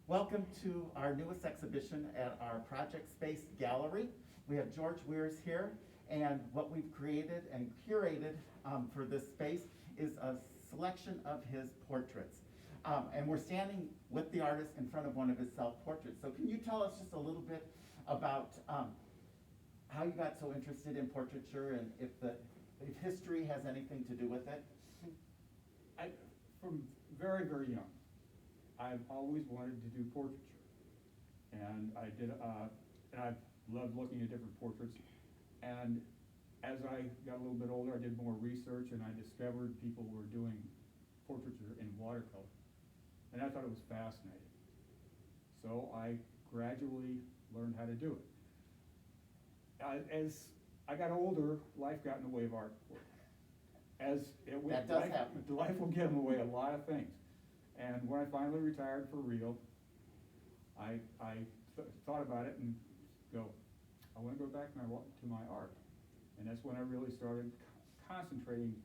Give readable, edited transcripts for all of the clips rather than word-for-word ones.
Welcome to our newest exhibition at our Project Space Gallery. We have George Weers here, and what we've created and curated for this space is a selection of his portraits. And we're standing with the artist in front of one of his self-portraits. So can you tell us just a little bit about how you got so interested in portraiture, and if history has anything to do with it? From very, very young, I've always wanted to do portraiture, and I did. And I've loved looking at different portraits. And as I got a little bit older, I did more research, and I discovered people were doing portraiture in watercolor, and I thought it was fascinating. So I gradually learned how to do it. As I got older, life got in the way of art. That does happen. Life will get in the way of a lot of things. And when I finally retired for real, I thought about it and go, I want to go back to my art. And that's when I really started concentrating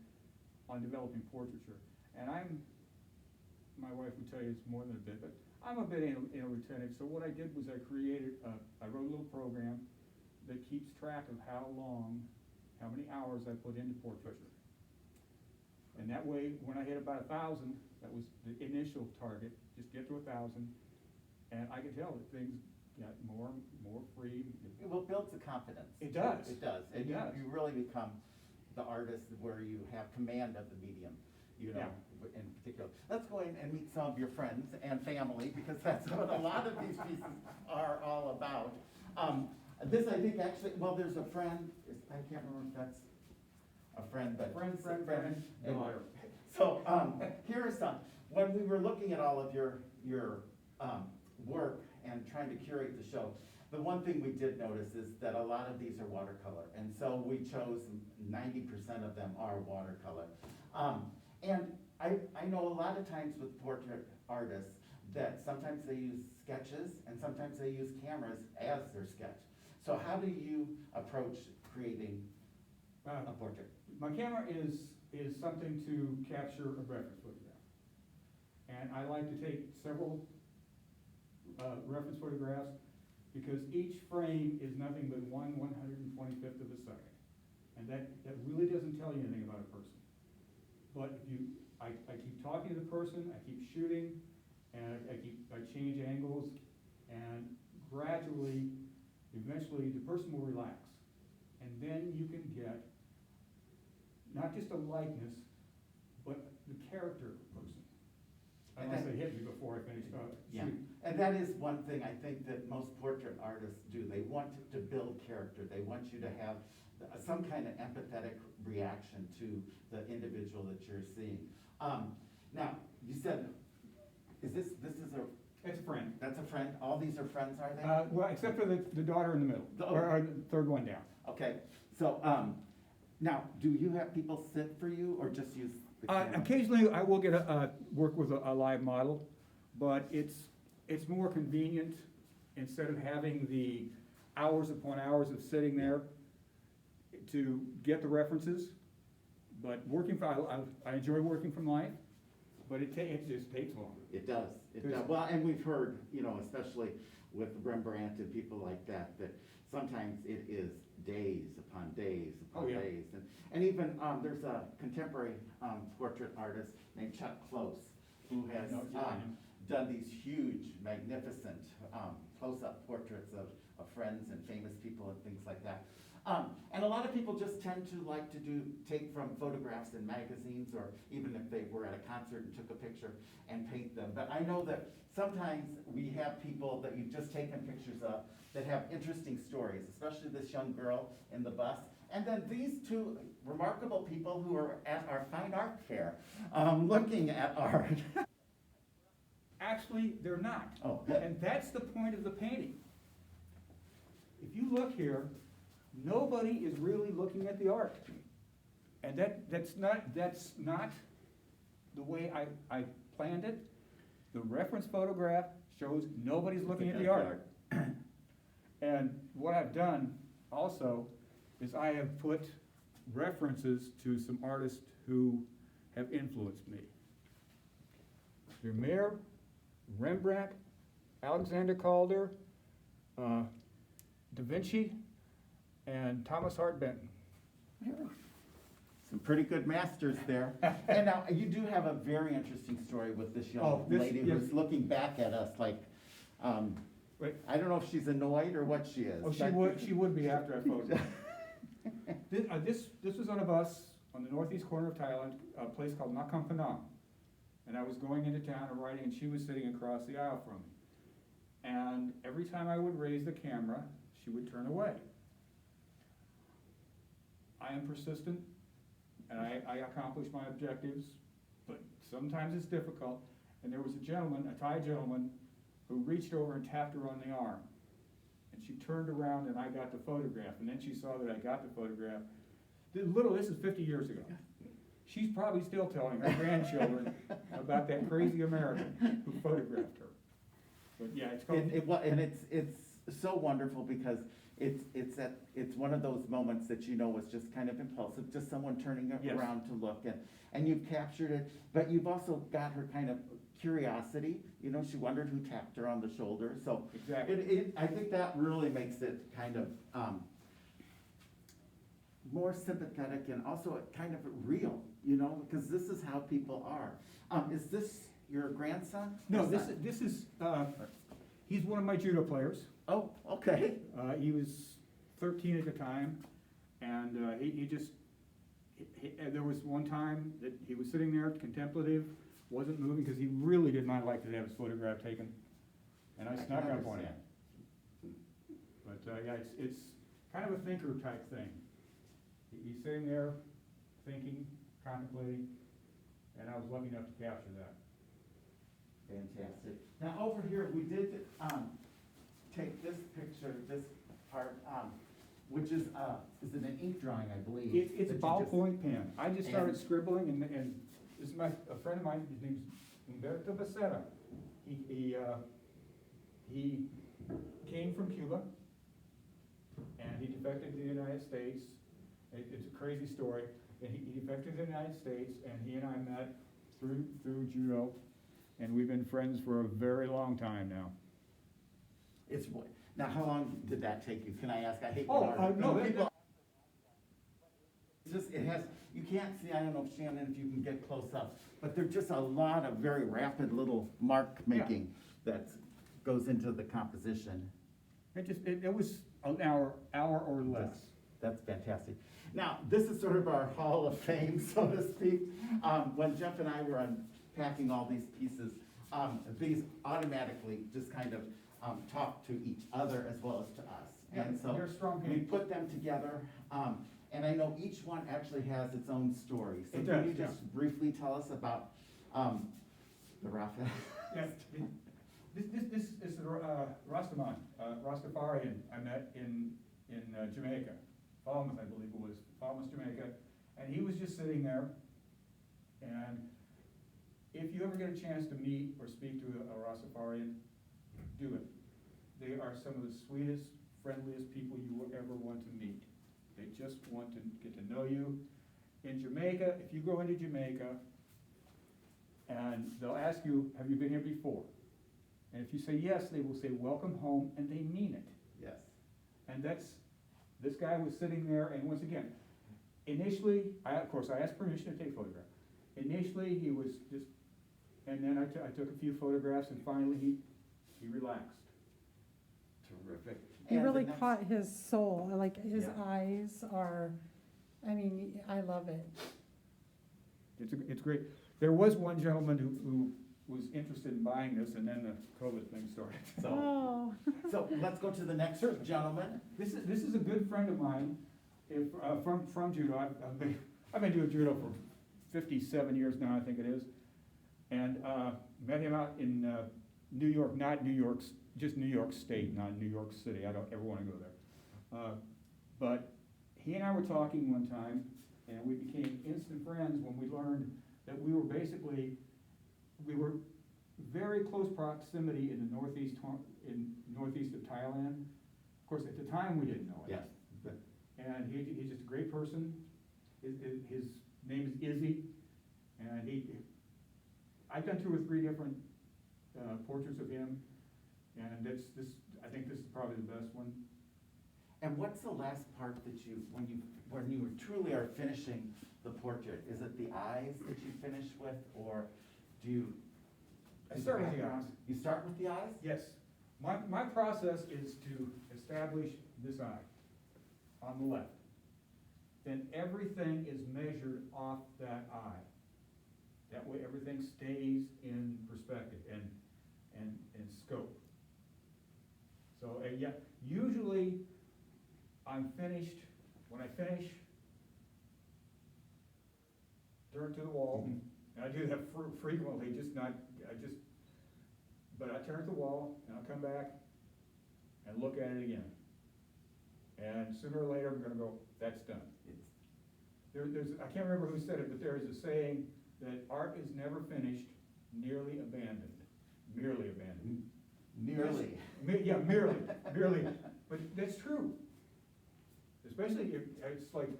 on developing portraiture. And my wife would tell you it's more than a bit, but I'm a bit anal retentive. So what I did was I wrote a little program that keeps track of how many hours I put into portraiture. And that way, when I hit about 1,000, that was the initial target, just get to 1,000, and I could tell that things got more free. Well, it builds the confidence. It does. It does. And It does. You really become the artist where you have command of the medium, in particular. Let's go in and meet some of your friends and family, because that's what a lot of these pieces are all about. This, I think, actually, well, there's a friend, I can't remember if that's a friend, but. Friend. So, here are some. When we were looking at all of your work and trying to curate the show, the one thing we did notice is that a lot of these are watercolor, and so we chose 90% of them are watercolor. And I know a lot of times with portrait artists that sometimes they use sketches and sometimes they use cameras as their sketch. So how do you approach creating a portrait? My camera is something to capture a reference photograph. And I like to take several reference photographs, because each frame is nothing but 1/125th of a second. And that really doesn't tell you anything about a person. But I keep talking to the person, I keep shooting, and I change angles, and gradually, eventually, the person will relax. And then you can get not just a likeness, but the character of the person. Unless they hit me before I finish Yeah, shooting. and that is one thing I think that most portrait artists do. They want to build character. They want you to have some kind of empathetic reaction to the individual that you're seeing. Now, you said, this is a... It's a friend. That's a friend? All these are friends, are they? Well, except for the daughter in the middle, or the third one down. Okay, so, now, do you have people sit for you, or just use the camera? Occasionally, I will get work with a live model, but it's more convenient, instead of having the hours upon hours of sitting there to get the references. But I enjoy working from life, but it just takes longer. It does, it does. Well, and we've heard, especially with Rembrandt and people like that, that sometimes it is days upon days upon days. And even, there's a contemporary portrait artist named Chuck Close, who has done these huge, magnificent close-up portraits of friends and famous people and things like that. And a lot of people just tend to like to take from photographs in magazines, or even if they were at a concert and took a picture and paint them. But I know that sometimes we have people that you've just taken pictures of that have interesting stories, especially this young girl in the bus. And then these two remarkable people who are at our fine art fair, looking at art. Actually, they're not. Oh, good. And that's the point of the painting. If you look here, nobody is really looking at the art. And that's not the way I planned it. The reference photograph shows nobody's looking at the art. And what I've done also is I have put references to some artists who have influenced me. Vermeer, Rembrandt, Alexander Calder, Da Vinci, and Thomas Hart Benton. Some pretty good masters there. And now, you do have a very interesting story with this young Oh, this- lady yes. who's looking back at us like, Wait. I don't know if she's annoyed or what she is. Oh, but- she would be after I photographed. This was on a bus on the northeast corner of Thailand, a place called Nakhon Phanom. And I was going into town and riding, and she was sitting across the aisle from me. And every time I would raise the camera, she would turn away. I am persistent, and I accomplish my objectives, but sometimes it's difficult. And there was a gentleman, a Thai gentleman, who reached over and tapped her on the arm. And she turned around and I got the photograph, and then she saw that I got the photograph. This is 50 years ago. She's probably still telling her grandchildren about that crazy American who photographed her. But yeah, it's called. And it's so wonderful because it's one of those moments that you know was just kind of impulsive, just someone turning Yes. around to look, and you've captured it, but you've also got her kind of curiosity. You know, she wondered who tapped her on the shoulder. So Exactly. I think that really makes it kind of more sympathetic and also kind of real, you know, because this is how people are. Is this your grandson? No, Or son? this is, he's one of my judo players. Oh, okay. He was 13 at the time, and there was one time that he was sitting there contemplative, wasn't moving, because he really did not like to have his photograph taken, and I can snuck up on him. understand. But yeah, it's kind of a thinker type thing. He's sitting there thinking, contemplating, and I was lucky enough to capture that. Fantastic. Now, over here, we did take this picture, this part, which is it an ink drawing, I believe? It's a that you ballpoint pen. I just started And- scribbling, and this is a friend of mine, his name's Umberto Becerra. He came from Cuba, and he defected to the United States. It's a crazy story. And he defected to the United States, and he and I met through judo, and we've been friends for a very long time now. Now, how long did that take you? Can I ask? I hate. Oh, when no, people. It's just, you can't see, I don't know if Shannon, if you can get close up, but there's just a lot of very rapid little mark making that goes into the composition. It was an hour or less. That's fantastic. Now, this is sort of our Hall of Fame, so to speak. When Jeff and I were unpacking all these pieces, these automatically just kind of talk to each other as well as to us. Yeah, And so you're a strong we hand. put them together, and I know each one actually has its own story. So It can does, you yeah. just briefly tell us about the Raphael? Yeah, this is Rastaman, Rastafarian I met in Jamaica, Falmouth, I believe it was, Falmouth, Jamaica, and he was just sitting there. And if you ever get a chance to meet or speak to a Rastafarian, do it. They are some of the sweetest, friendliest people you will ever want to meet. They just want to get to know you. In Jamaica, if you go into Jamaica, and they'll ask you, have you been here before? And if you say yes, they will say, welcome home, and they mean it. Yes. And this guy was sitting there, and once again, initially, of course, I asked permission to take photographs. Initially, he was just, and then I took a few photographs, and finally he relaxed. Terrific. He And the really next- caught his soul, like his Yeah. eyes are, I mean, I love it. It's great. There was one gentleman who was interested in buying this, and then the COVID thing started. So, Oh. so let's go to the next gentleman. This is a good friend of mine, from judo. I've been doing judo for 57 years now, I think it is, and met him out in New York, not New York, just New York State, not New York City. I don't ever want to go there. But he and I were talking one time, and we became instant friends when we learned that we were very close proximity in the northeast of Thailand. Of course, at the time we didn't know it. Yes. And he's just a great person. His name is Izzy, and I've done 2 or 3 different portraits of him, And I think this is probably the best one. And what's the last part that when you truly are finishing the portrait? Is it the eyes that you finish with, or do you? I start with the background? eyes. You start with the eyes? Yes, my process is to establish this eye on the left. Then everything is measured off that eye. That way everything stays in perspective and scope. So, yeah, usually I'm finished, when I finish, turn to the wall. And I do that frequently, but I turn to the wall and I'll come back and look at it again. And sooner or later, I'm gonna go, that's done. I can't remember who said it, but there is a saying that art is never finished, nearly abandoned, merely abandoned. Nearly. Yeah, merely, but that's true. Especially if, it's like,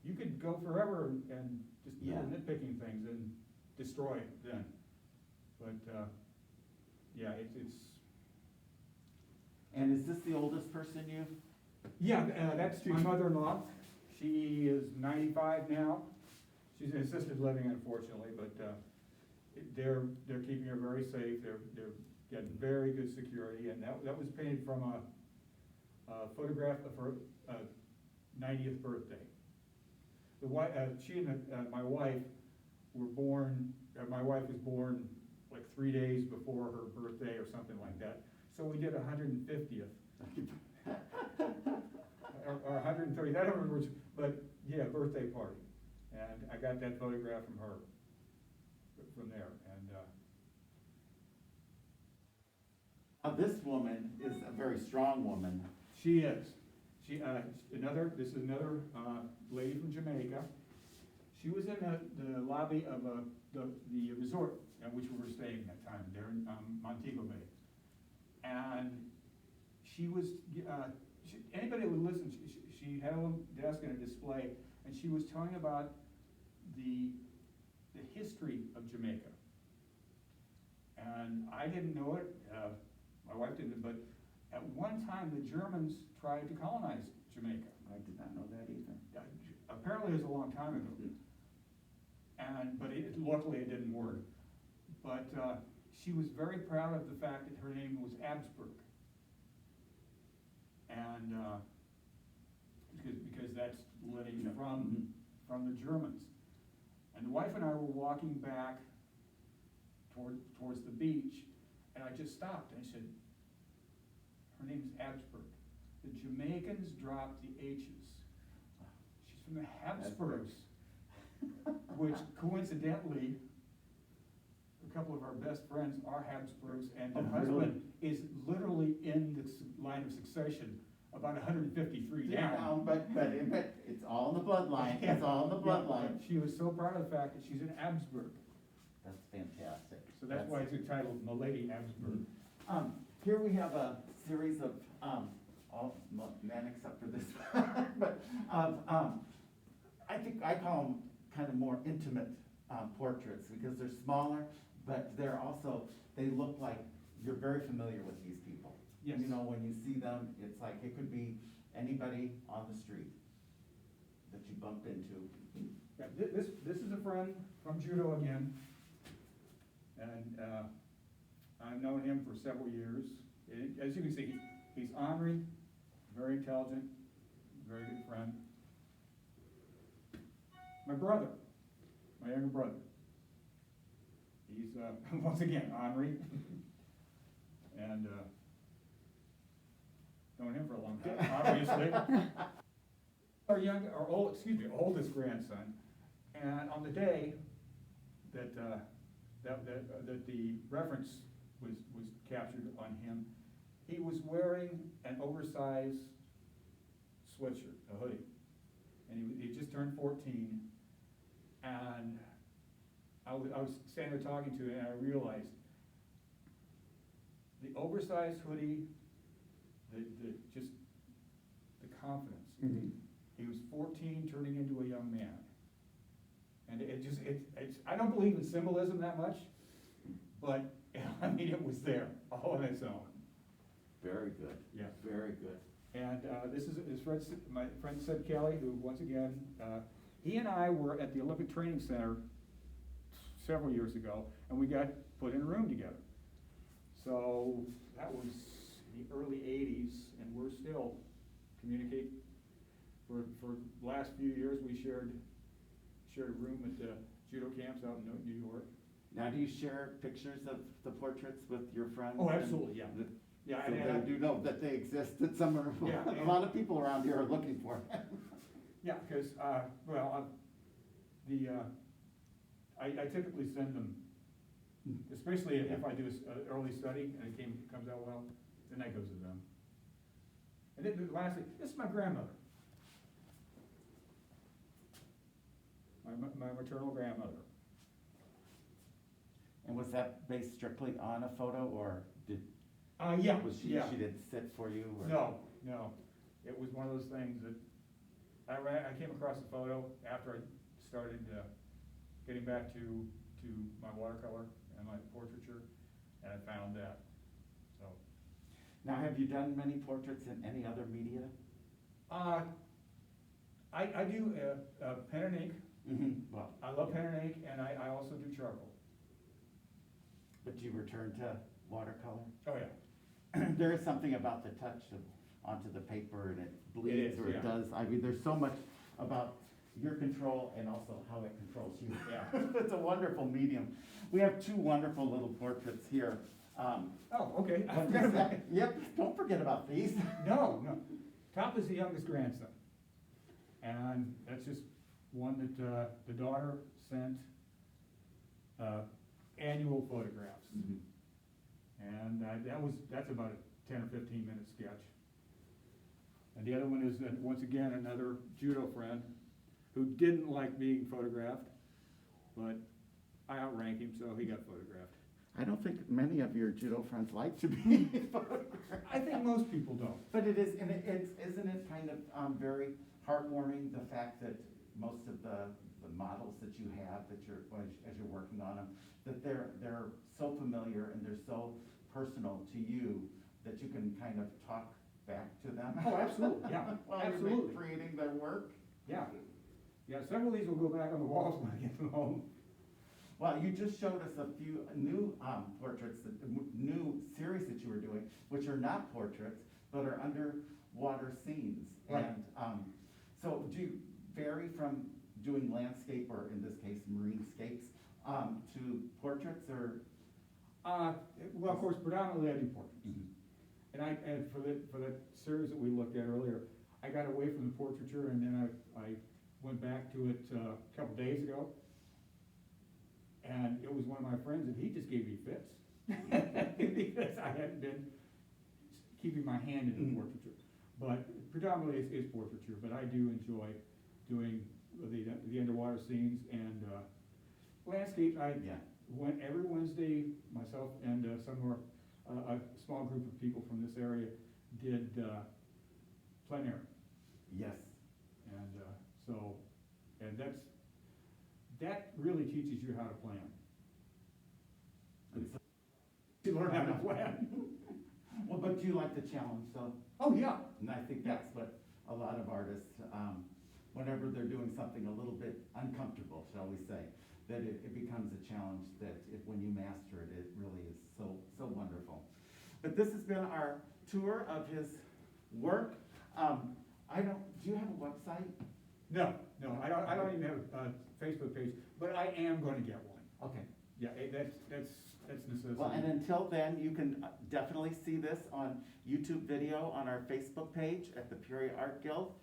you could go forever and just Yeah. nitpicking things and destroy it then. But, yeah, it's. And is this the oldest person you've? Yeah, that's my mother-in-law. She is 95 now. She's in assisted living, unfortunately, but they're keeping her very safe. They're getting very good security, and that was painted from a photograph of her 90th birthday. She and my wife were born. My wife was born like 3 days before her birthday or something like that. So we did 150th. or 130th, I don't remember which, but yeah, birthday party. And I got that photograph from her, from there, and This woman is a very strong woman. she is. This is another lady from Jamaica. She was in the lobby of the resort at which we were staying that time, there in Montego Bay. And she was, anybody that would listen, she had a little desk and a display, and she was telling about the history of Jamaica. And I didn't know it, my wife didn't, but at one time the Germans tried to colonize Jamaica. I did not know that either. Apparently it was a long time ago. But luckily it didn't work. But she was very proud of the fact that her name was Habsburg. And because that's lineage from the Germans. And the wife and I were walking back towards the beach, and I just stopped and I said, her name's Habsburg. The Jamaicans dropped the H's. She's from the Habsburgs, which coincidentally, a couple of our best friends are Habsburgs, and the husband is literally in the line of succession, about 153 down. But it's all in the bloodline. It's all in the bloodline. She was so proud of the fact that she's an Habsburg. That's fantastic. So that's why it's entitled Milady Habsburg. Here we have a series of all men except for this one, but I think I call them kind of more intimate portraits because they're smaller, but they're also, they look like you're very familiar with these people. Yes. You know, when you see them, it's like it could be anybody on the street that you bumped into. Yeah, this is a friend from judo again, and I've known him for several years. As you can see, he's ornery, very intelligent, very good friend. My brother, my younger brother, he's once again ornery, and known him for a long time, obviously. Our oldest grandson, and on the day that the reference was captured on him, he was wearing an oversized sweatshirt, a hoodie, and he just turned 14, and I was standing there talking to him, and I realized the oversized hoodie, just the confidence. Mm-hmm. He was 14, turning into a young man. And it's, I don't believe in symbolism that much, but I mean, it was there, all on its own. Very good. Yeah. Very good. And this is my friend Sid Kelly, who, once again, he and I were at the Olympic Training Center several years ago, and we got put in a room together. So that was in the early '80s, and we're still communicate. For the last few years, we shared a room at the judo camps out in New York. Now, do you share pictures of the portraits with your friends? Oh, absolutely, yeah. The- Yeah, So and they do know that they exist, that some are, Yeah, a lot of people around here are looking for them. yeah, because, I typically send them, especially if I do an early study and it comes out well, then that goes to them. And then lastly, this is my grandmother. My maternal grandmother. And was that based strictly on a photo, or Yeah, was she, yeah. she did sit for you? Or? No. It was one of those things that I came across the photo after I started getting back to my watercolor and my portraiture, and I found that. So. Now, have you done many portraits in any other media? I do pen and ink. Well, I love pen and ink, and I also do charcoal. but you return to watercolor? Oh, yeah. There is something about the touch onto the paper, and it bleeds, is, or it yeah. does. I mean, there's so much about your control and also how it controls you. Yeah. It's a wonderful medium. We have two wonderful little portraits here. Oh, okay. I forgot about it. Yep, don't forget about these. No. Top is the youngest grandson. And that's just one that the daughter sent annual photographs. Mhm. And that's about a 10 or 15 minute sketch. And the other one is, once again, another judo friend who didn't like being photographed, but I outrank him, so he got photographed. I don't think many of your judo friends like to be photographed. I think most people don't. But it is, and isn't it kind of very heartwarming, the fact that most of the models that you have, that as you're working on them, that they're so familiar and they're so personal to you that you can kind of talk back to them? Oh, absolutely, yeah, While you're absolutely. creating their work? Yeah, several of these will go back on the walls when I get them home. Well, you just showed us a few new portraits, new series that you were doing, which are not portraits, but are underwater scenes. Right. And so do you vary from doing landscape, or in this case, marinescapes, to portraits, or? Well, of course, predominantly I do portraits. And for the series that we looked at earlier, I got away from the portraiture, and then I went back to it a couple days ago. And it was one of my friends, and he just gave me fits. Because I hadn't been keeping my hand in the portraiture. But predominantly it's portraiture, but I do enjoy doing the underwater scenes and landscape. Yeah. Went every Wednesday, myself and some more, a small group of people from this area did plein air. Yes. And that really teaches you how to plan. You learn how to plan. Well, but you like the challenge, so, Oh, yeah. and I think that's what a lot of artists, whenever they're doing something a little bit uncomfortable, shall we say, that it becomes a challenge that when you master it, it really is so wonderful. But this has been our tour of his work. Do you have a website? No, I don't even have a Facebook page, but I am gonna get one. Okay. Yeah, that's necessary. Well, and until then, you can definitely see this on YouTube video on our Facebook page at the Peoria Art Guild.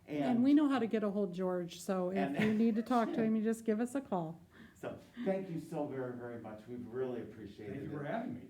And we know how to get a hold of George, so if And- you need to talk to him, you just give us a call. So, thank you so very, very much. We really appreciate it. Thank you for having me.